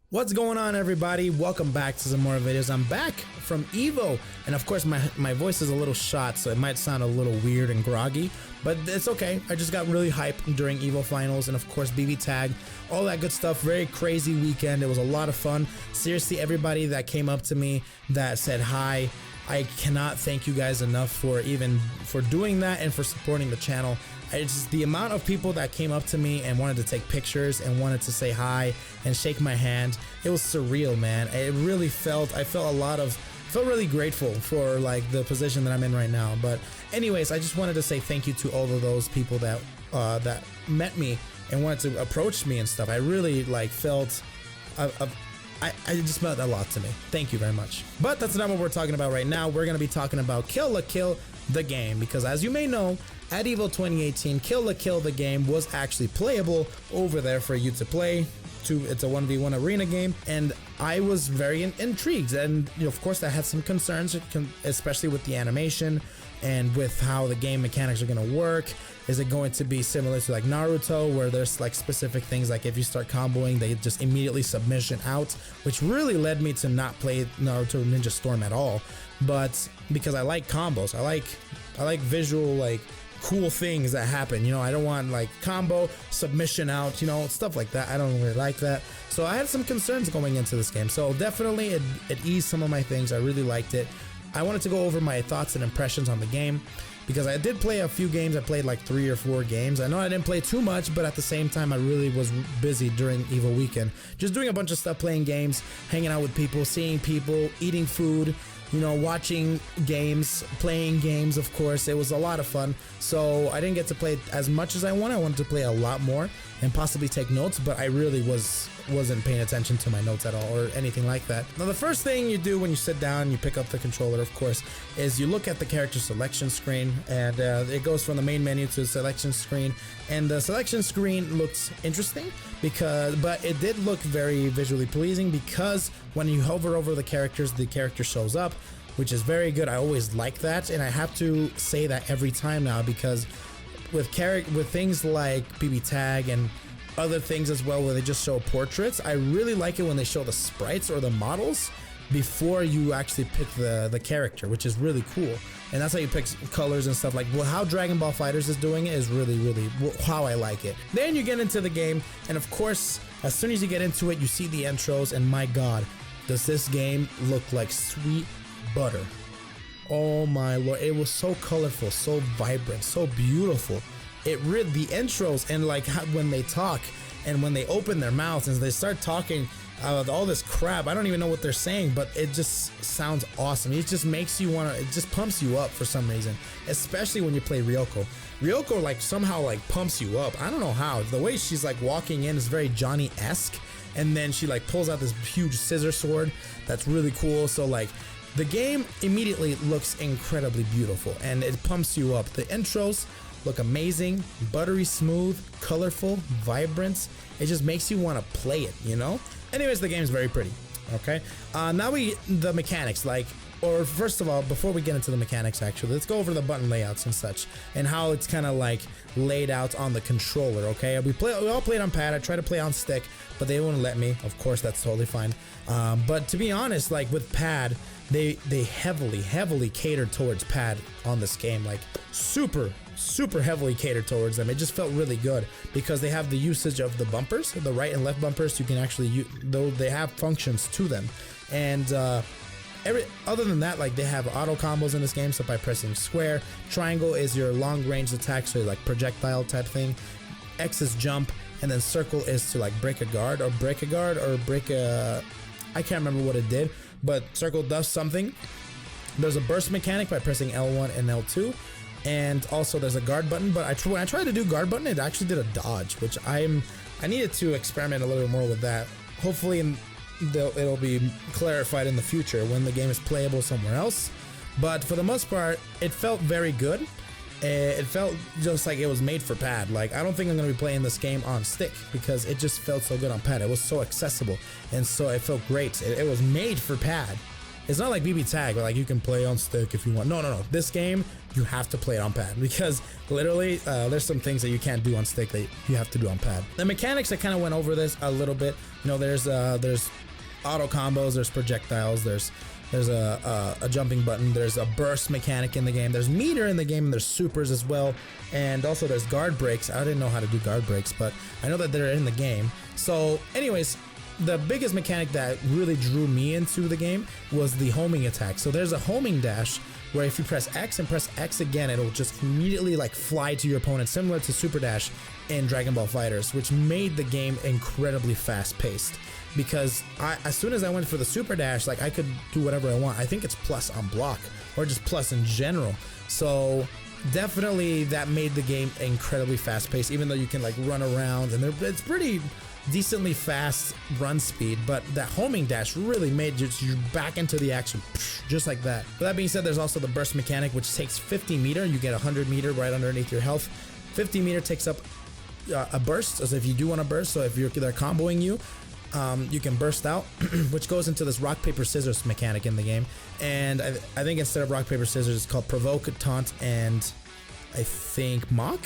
What's going on, everybody? Welcome back to some more videos. I'm back from EVO, and of course my voice is a little shot, so it might sound a little weird and groggy, but it's okay. I just got really hyped during EVO finals, and of course BB Tag, all that good stuff. Very crazy weekend. It was a lot of fun. Seriously, everybody that came up to me that said hi, I cannot thank you guys enough for doing that and for supporting the channel. It's just the amount of people that came up to me and wanted to take pictures and wanted to say hi and shake my hand. It was surreal, man. I felt really grateful for like the position that I'm in right now. But anyways, I just wanted to say thank you to all of those people that met me and wanted to approach me and stuff. I really felt I just meant a lot to me. Thank you very much. But that's not what we're talking about right now. We're going to be talking about Kill la Kill the game, because as you may know, at EVO 2018, Kill la Kill the game was actually playable over there for you to play. It's a 1v1 arena game, and I was very intrigued, and of course I had some concerns, especially with the animation and with how the game mechanics are going to work. Is it going to be similar to like Naruto, where there's like specific things like if you start comboing, they just immediately submission out, which really led me to not play Naruto Ninja Storm at all. But because I like combos, I like visual, like cool things that happen, I don't want like combo submission out, stuff like that. I don't really like that, so I had some concerns going into this game. So definitely it eased some of my things. I really liked it. I wanted to go over my thoughts and impressions on the game, because I did play a few games. I played like 3 or 4 games. I know I didn't play too much, but at the same time I really was busy during EVO weekend, just doing a bunch of stuff, playing games, hanging out with people, seeing people, eating food, watching games, playing games. Of course, it was a lot of fun. So I didn't get to play as much as I wanted. I wanted to play a lot more and possibly take notes, but I really wasn't paying attention to my notes at all or anything like that. Now, the first thing you do when you sit down, you pick up the controller, of course, is you look at the character selection screen, and it goes from the main menu to the selection screen. And the selection screen looks interesting but it did look very visually pleasing, because when you hover over the character shows up, which is very good. I always like that, and I have to say that every time now, because with things like BB Tag and other things as well, where they just show portraits, I really like it when they show the sprites or the models before you actually pick the character, which is really cool. And that's how you pick colors and stuff. Like how Dragon Ball FighterZ is doing it is really how I like it. Then you get into the game, and of course, as soon as you get into it, you see the intros, and my god, does this game look like sweet butter. Oh my lord, it was so colorful, so vibrant, so beautiful. The intros, and like when they talk and when they open their mouths and they start talking all this crap, I don't even know what they're saying, but it just sounds awesome. It just makes you it just pumps you up for some reason, especially when you play Ryoko. Ryoko like somehow like pumps you up. I don't know how. The way she's like walking in is very Johnny-esque, and then she like pulls out this huge scissor sword that's really cool. So like the game immediately looks incredibly beautiful, and it pumps you up. The intros look amazing, buttery smooth, colorful, vibrant. It just makes you want to play it, Anyways, the game is very pretty. Okay, now the mechanics, first of all, before we get into the mechanics, actually, let's go over the button layouts and such, and how it's kind of like laid out on the controller. Okay, we all played on pad. I tried to play on stick, but they wouldn't let me. Of course, that's totally fine. But to be honest, like with pad, they heavily catered towards pad on this game, like super heavily catered towards them. It just felt really good, because they have the usage of the bumpers, the right and left bumpers. You can actually though they have functions to them, and other than that, like they have auto combos in this game. So by pressing square, triangle is your long range attack, so like projectile type thing. X is jump, and then circle is to like break a guard or break a I can't remember what it did, but circle does something. There's a burst mechanic by pressing L1 and L2, and also there's a guard button. But when I tried to do guard button, it actually did a dodge, which I needed to experiment a little bit more with that. Hopefully it'll be clarified in the future when the game is playable somewhere else. But for the most part, it felt very good. It felt just like it was made for pad. Like, I don't think I'm going to be playing this game on stick, because it just felt so good on pad. It was so accessible, and so it felt great. It was made for pad. It's not like BB Tag where like you can play on stick if you want. No. This game, you have to play it on pad because literally there's some things that you can't do on stick that you have to do on pad. The mechanics, I kind of went over this a little bit. You know, there's auto combos, there's projectiles, there's a jumping button, there's a burst mechanic in the game, there's meter in the game, and there's supers as well, and also there's guard breaks. I didn't know how to do guard breaks, but I know that they're in the game. So anyways, the biggest mechanic that really drew me into the game was the homing attack. So there's a homing dash where if you press X and press X again, it'll just immediately like fly to your opponent, similar to Super Dash in Dragon Ball FighterZ, which made the game incredibly fast paced. Because as soon as I went for the Super Dash, like I could do whatever I want. I think it's plus on block or just plus in general. So definitely that made the game incredibly fast paced, even though you can like run around and it's pretty decently fast run speed, but that homing dash really made you back into the action just like that. But that being said, there's also the burst mechanic, which takes 50 meter. You get 100 meter right underneath your health. 50 meter takes up a burst, as if you do want to burst. So if they're comboing you, you can burst out, which goes into this rock paper scissors mechanic in the game. And I think instead of rock paper scissors, it's called provoke, taunt, and I think mock.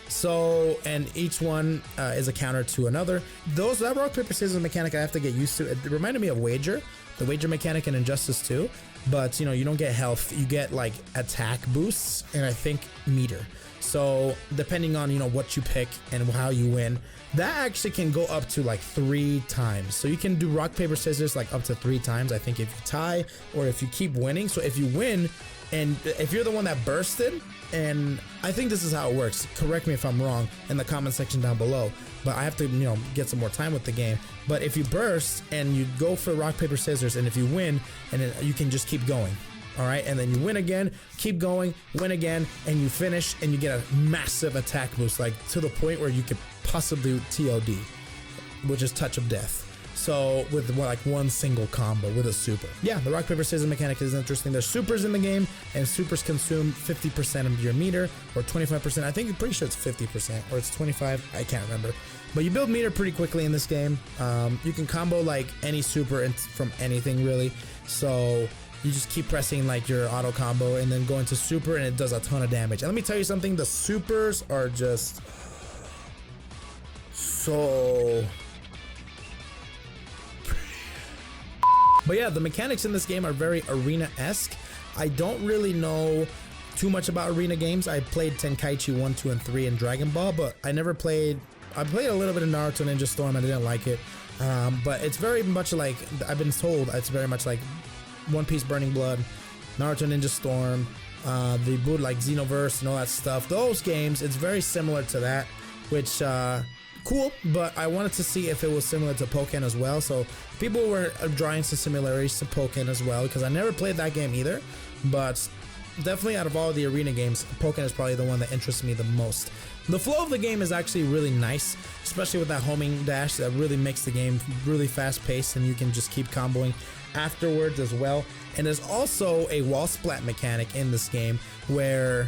So, and each one is a counter to another. That rock paper scissors mechanic I have to get used to. It reminded me of Wager, the Wager mechanic in Injustice 2, but you know, you don't get health, you get like attack boosts and I think meter. So depending on, you know, what you pick and how you win, that actually can go up to like 3 times. So you can do rock paper scissors like up to 3 times, I think, if you tie or if you keep winning. So if you win and if you're the one that bursted, and I think this is how it works, correct me if I'm wrong in the comment section down below, but I have to, you know, get some more time with the game. But if you burst and you go for rock paper scissors, and if you win, and then you can just keep going, all right, and then you win again, keep going, win again, and you finish and you get a massive attack boost, like to the point where you could possibly TOD, which is touch of death. So with like one single combo with a super. Yeah, the rock paper scissors mechanic is interesting. There's supers in the game, and supers consume 50% of your meter or 25%. I think I'm pretty sure it's 50% or it's 25. I can't remember. But you build meter pretty quickly in this game. You can combo like any super from anything really. So you just keep pressing like your auto combo and then go into super, and it does a ton of damage. And let me tell you something, the supers are just so... But yeah, the mechanics in this game are very Arena-esque. I don't really know too much about Arena games. I played Tenkaichi 1, 2, and 3 in Dragon Ball, but I played a little bit of Naruto Ninja Storm and I didn't like it. But it's very much like, I've been told, it's very much like One Piece Burning Blood, Naruto Ninja Storm, the boot like Xenoverse and all that stuff. Those games, it's very similar to that, which... cool, but I wanted to see if it was similar to Pokken as well. So people were drawing some similarities to Pokken as well, because I never played that game either. But definitely out of all the Arena games, Pokken is probably the one that interests me the most. The flow of the game is actually really nice, especially with that homing dash that really makes the game really fast paced, and you can just keep comboing afterwards as well. And there's also a wall splat mechanic in this game where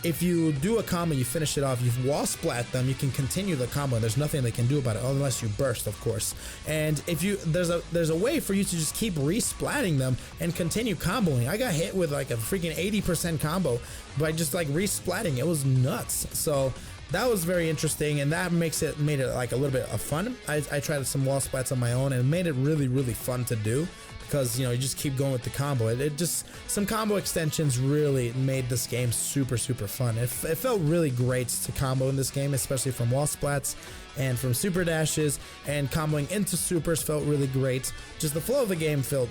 if you do a combo, you finish it off, you've wall splat them, you can continue the combo, and there's nothing they can do about it unless you burst, of course. And if you there's a way for you to just keep resplatting them and continue comboing. I got hit with like a freaking 80% combo by just like resplatting. It was nuts. So that was very interesting, and that made it like a little bit of fun. I tried some wall splats on my own, and it made it really, really fun to do. Because, you know, you just keep going with the combo. It just, some combo extensions really made this game super, super fun. It felt really great to combo in this game, especially from wall splats and from super dashes, and comboing into supers felt really great. Just the flow of the game felt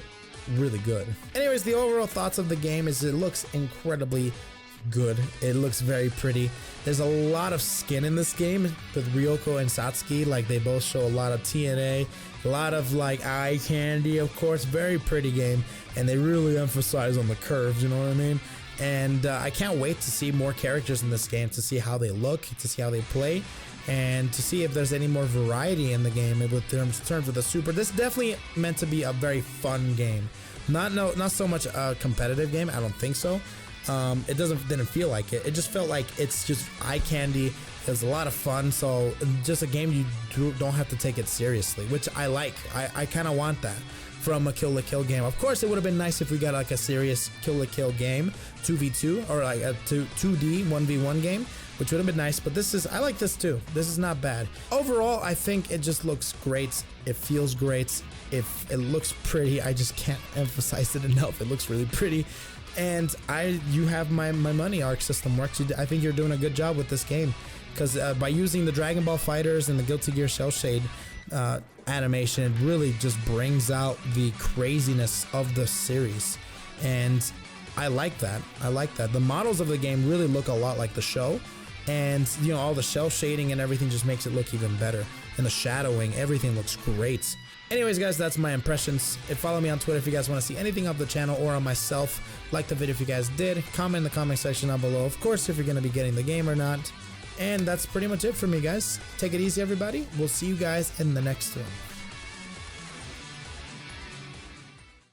really good. Anyways, the overall thoughts of the game is it looks incredibly good. It looks very pretty. There's a lot of skin in this game with Ryoko and Satsuki. Like, they both show a lot of TNA, a lot of like eye candy, of course. Very pretty game, and they really emphasize on the curves, you know what I mean? And I can't wait to see more characters in this game, to see how they look, to see how they play, and to see if there's any more variety in the game with terms of the super. This definitely meant to be a very fun game, not so much a competitive game. I don't think so. It didn't feel like it. It just felt like it's just eye candy. It was a lot of fun. So just a game you don't have to take it seriously, which I like. I kind of want that from a Kill la Kill game. Of course, it would have been nice if we got like a serious Kill la Kill game, 2v2, or like a 2D 1v1 game, which would have been nice. But this is, I like this too. This is not bad. Overall, I think it just looks great. It feels great. If it looks pretty, I just can't emphasize it enough. It looks really pretty. And you have my money. Arc System Works. I think you're doing a good job with this game, because by using the Dragon Ball FighterZ and the Guilty Gear Cell Shade animation, it really just brings out the craziness of the series, and I like that. I like that. The models of the game really look a lot like the show, and you know, all the shell shading and everything just makes it look even better, and the shadowing, everything looks great. Anyways, guys, that's my impressions. Follow me on Twitter if you guys want to see anything of the channel or on myself. Like the video if you guys did. Comment in the comment section down below, of course, if you're going to be getting the game or not. And that's pretty much it for me, guys. Take it easy, everybody. We'll see you guys in the next one.